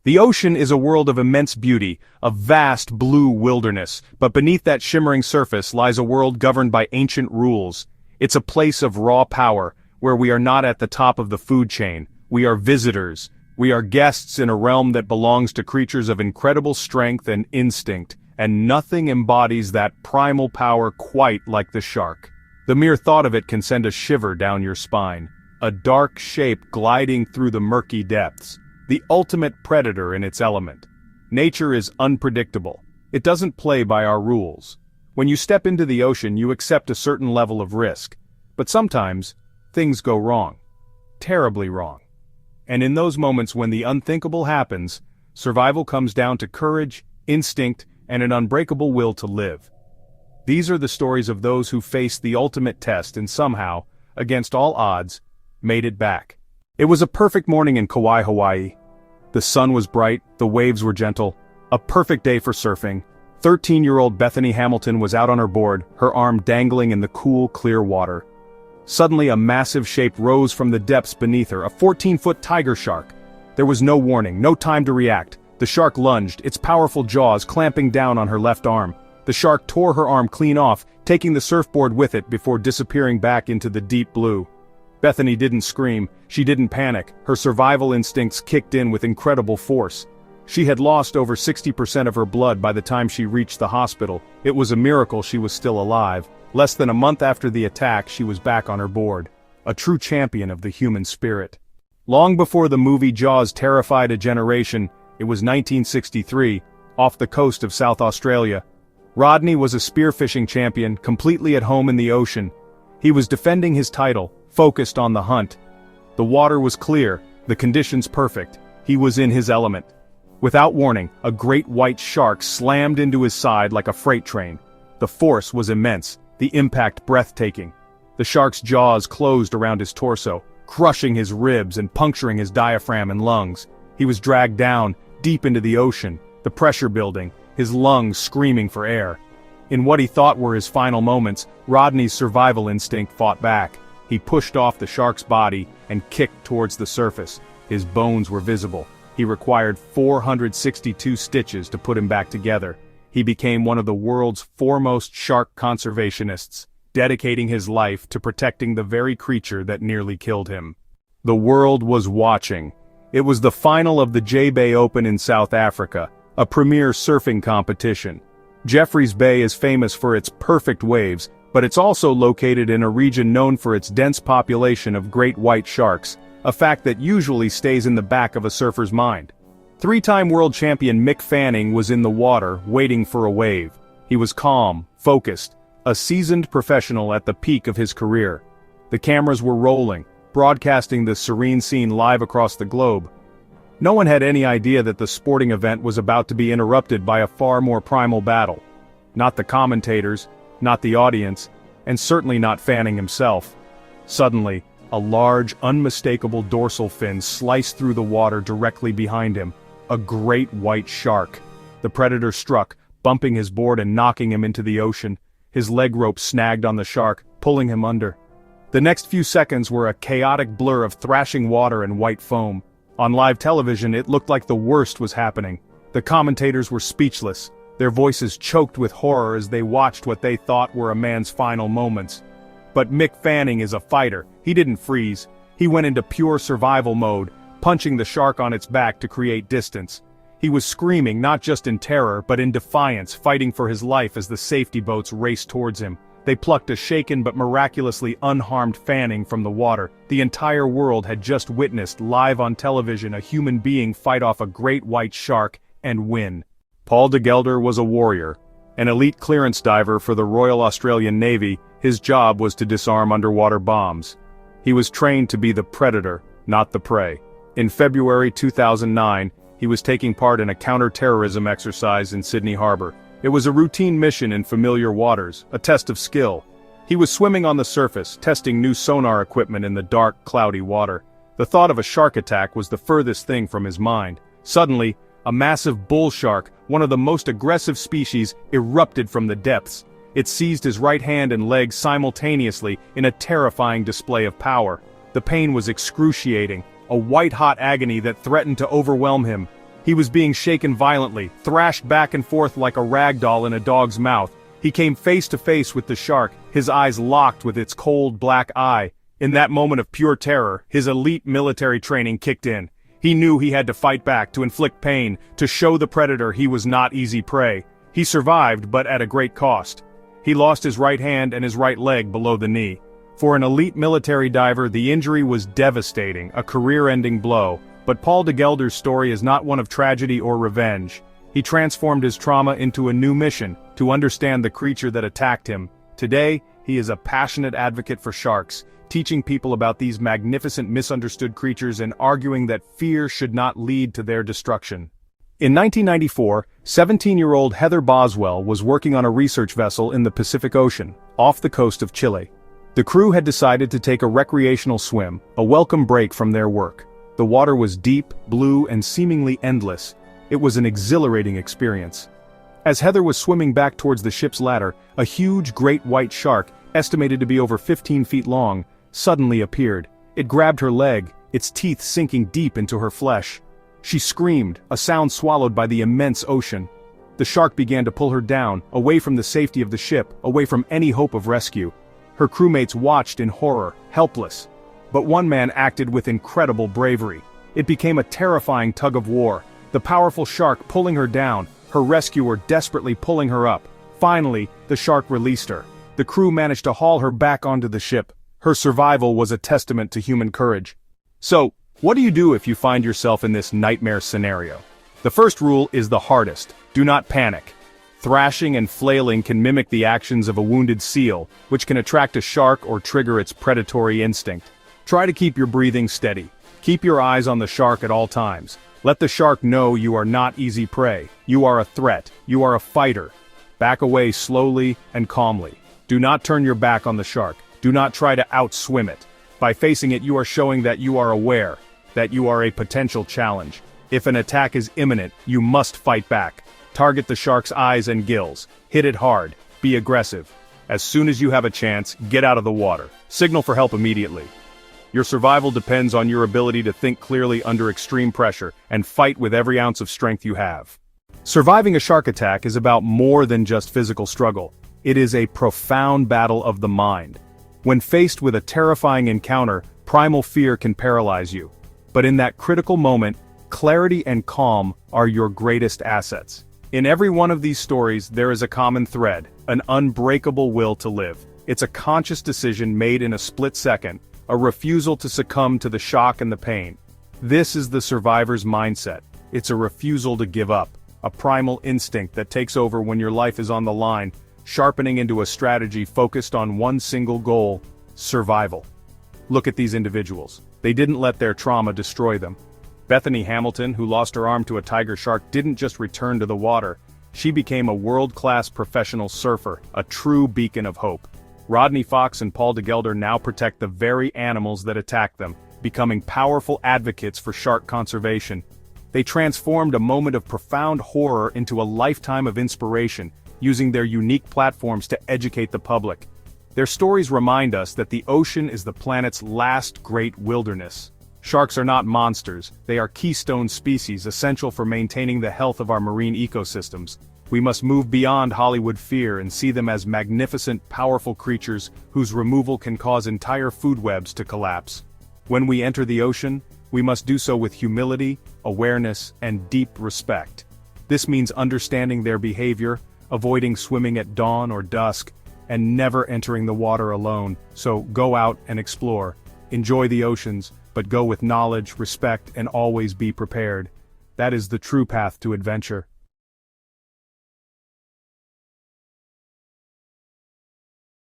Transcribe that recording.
The ocean is a world of immense beauty, a vast blue wilderness, but beneath that shimmering surface lies a world governed by ancient rules. It's a place of raw power, where we are not at the top of the food chain. We are visitors. We are guests in a realm that belongs to creatures of incredible strength and instinct, and nothing embodies that primal power quite like the shark. The mere thought of it can send a shiver down your spine. A dark shape gliding through the murky depths. The ultimate predator in its element. Nature is unpredictable. It doesn't play by our rules. When you step into the ocean, you accept a certain level of risk. But sometimes, things go wrong. Terribly wrong. And in those moments when the unthinkable happens, survival comes down to courage, instinct, and an unbreakable will to live. These are the stories of those who faced the ultimate test and somehow, against all odds, made it back. It was a perfect morning in Kauai, Hawaii. The sun was bright, the waves were gentle. A perfect day for surfing. 13-year-old Bethany Hamilton was out on her board, her arm dangling in the cool, clear water. Suddenly a massive shape rose from the depths beneath her, a 14-foot tiger shark. There was no warning, no time to react. The shark lunged, its powerful jaws clamping down on her left arm. The shark tore her arm clean off, taking the surfboard with it before disappearing back into the deep blue. Bethany didn't scream, she didn't panic, her survival instincts kicked in with incredible force. She had lost over 60% of her blood by the time she reached the hospital. It was a miracle she was still alive. Less than a month after the attack, she was back on her board. A true champion of the human spirit. Long before the movie Jaws terrified a generation, it was 1963, off the coast of South Australia. Rodney was a spearfishing champion, completely at home in the ocean. He was defending his title, focused on the hunt. The water was clear, the conditions perfect. He was in his element. Without warning, a great white shark slammed into his side like a freight train. The force was immense, the impact breathtaking. The shark's jaws closed around his torso, crushing his ribs and puncturing his diaphragm and lungs. He was dragged down, deep into the ocean, the pressure building, his lungs screaming for air. In what he thought were his final moments, Rodney's survival instinct fought back. He pushed off the shark's body and kicked towards the surface. His bones were visible. He required 462 stitches to put him back together. He became one of the world's foremost shark conservationists, dedicating his life to protecting the very creature that nearly killed him. The world was watching. It was the final of the J-Bay Open in South Africa, a premier surfing competition. Jeffreys Bay is famous for its perfect waves, but it's also located in a region known for its dense population of great white sharks, a fact that usually stays in the back of a surfer's mind. Three-time world champion Mick Fanning was in the water, waiting for a wave. He was calm, focused, a seasoned professional at the peak of his career. The cameras were rolling, broadcasting the serene scene live across the globe. No one had any idea that the sporting event was about to be interrupted by a far more primal battle. Not the commentators, not the audience, and certainly not Fanning himself. Suddenly, a large, unmistakable dorsal fin sliced through the water directly behind him. A great white shark. The predator struck, bumping his board and knocking him into the ocean. His leg rope snagged on the shark, pulling him under. The next few seconds were a chaotic blur of thrashing water and white foam. On live television, it looked like the worst was happening. The commentators were speechless, their voices choked with horror as they watched what they thought were a man's final moments. But Mick Fanning is a fighter. He didn't freeze. He went into pure survival mode, punching the shark on its back to create distance. He was screaming not just in terror but in defiance, fighting for his life as the safety boats raced towards him. They plucked a shaken but miraculously unharmed Fanning from the water. The entire world had just witnessed live on television a human being fight off a great white shark and win. Paul de Gelder was a warrior. An elite clearance diver for the Royal Australian Navy, his job was to disarm underwater bombs. He was trained to be the predator, not the prey. In February 2009, he was taking part in a counter-terrorism exercise in Sydney Harbor. It was a routine mission in familiar waters, a test of skill. He was swimming on the surface, testing new sonar equipment in the dark, cloudy water. The thought of a shark attack was the furthest thing from his mind. Suddenly, a massive bull shark, one of the most aggressive species, erupted from the depths. It seized his right hand and leg simultaneously in a terrifying display of power. The pain was excruciating, a white-hot agony that threatened to overwhelm him. He was being shaken violently, thrashed back and forth like a rag doll in a dog's mouth. He came face to face with the shark, his eyes locked with its cold black eye. In that moment of pure terror, his elite military training kicked in. He knew he had to fight back, to inflict pain, to show the predator he was not easy prey. He survived, but at a great cost. He lost his right hand and his right leg below the knee. For an elite military diver, the injury was devastating, a career-ending blow. But Paul de Gelder's story is not one of tragedy or revenge. He transformed his trauma into a new mission, to understand the creature that attacked him. Today, he is a passionate advocate for sharks, teaching people about these magnificent misunderstood creatures and arguing that fear should not lead to their destruction. In 1994, 17-year-old Heather Boswell was working on a research vessel in the Pacific Ocean, off the coast of Chile. The crew had decided to take a recreational swim, a welcome break from their work. The water was deep, blue, and seemingly endless. It was an exhilarating experience. As Heather was swimming back towards the ship's ladder, a huge great white shark, estimated to be over 15 feet long, suddenly appeared. It grabbed her leg, its teeth sinking deep into her flesh. She screamed, a sound swallowed by the immense ocean. The shark began to pull her down, away from the safety of the ship, away from any hope of rescue. Her crewmates watched in horror, helpless. But one man acted with incredible bravery. It became a terrifying tug-of-war, the powerful shark pulling her down, her rescuer desperately pulling her up. Finally, the shark released her. The crew managed to haul her back onto the ship. Her survival was a testament to human courage. So, what do you do if you find yourself in this nightmare scenario? The first rule is the hardest: do not panic. Thrashing and flailing can mimic the actions of a wounded seal, which can attract a shark or trigger its predatory instinct. Try to keep your breathing steady. Keep your eyes on the shark at all times. Let the shark know you are not easy prey. You are a threat. You are a fighter. Back away slowly and calmly. Do not turn your back on the shark. Do not try to outswim it. By facing it, you are showing that you are aware, that you are a potential challenge. If an attack is imminent, you must fight back. Target the shark's eyes and gills. Hit it hard. Be aggressive. As soon as you have a chance, get out of the water. Signal for help immediately. Your survival depends on your ability to think clearly under extreme pressure and fight with every ounce of strength you have. Surviving a shark attack is about more than just physical struggle. It is a profound battle of the mind. When faced with a terrifying encounter, primal fear can paralyze you. But in that critical moment, clarity and calm are your greatest assets. In every one of these stories, there is a common thread, an unbreakable will to live. It's a conscious decision made in a split second, a refusal to succumb to the shock and the pain. This is the survivor's mindset. It's a refusal to give up, a primal instinct that takes over when your life is on the line, sharpening into a strategy focused on one single goal: survival. Look at these individuals. They didn't let their trauma destroy them. Bethany Hamilton, who lost her arm to a tiger shark, didn't just return to the water. She became a world-class professional surfer, a true beacon of hope. Rodney Fox and Paul de Gelder now protect the very animals that attack them, becoming powerful advocates for shark conservation. They transformed a moment of profound horror into a lifetime of inspiration, using their unique platforms to educate the public. Their stories remind us that the ocean is the planet's last great wilderness. Sharks are not monsters, they are keystone species essential for maintaining the health of our marine ecosystems. We must move beyond Hollywood fear and see them as magnificent, powerful creatures whose removal can cause entire food webs to collapse. When we enter the ocean, we must do so with humility, awareness, and deep respect. This means understanding their behavior, avoiding swimming at dawn or dusk, and never entering the water alone. So go out and explore. Enjoy the oceans, but go with knowledge, respect, and always be prepared. That is the true path to adventure.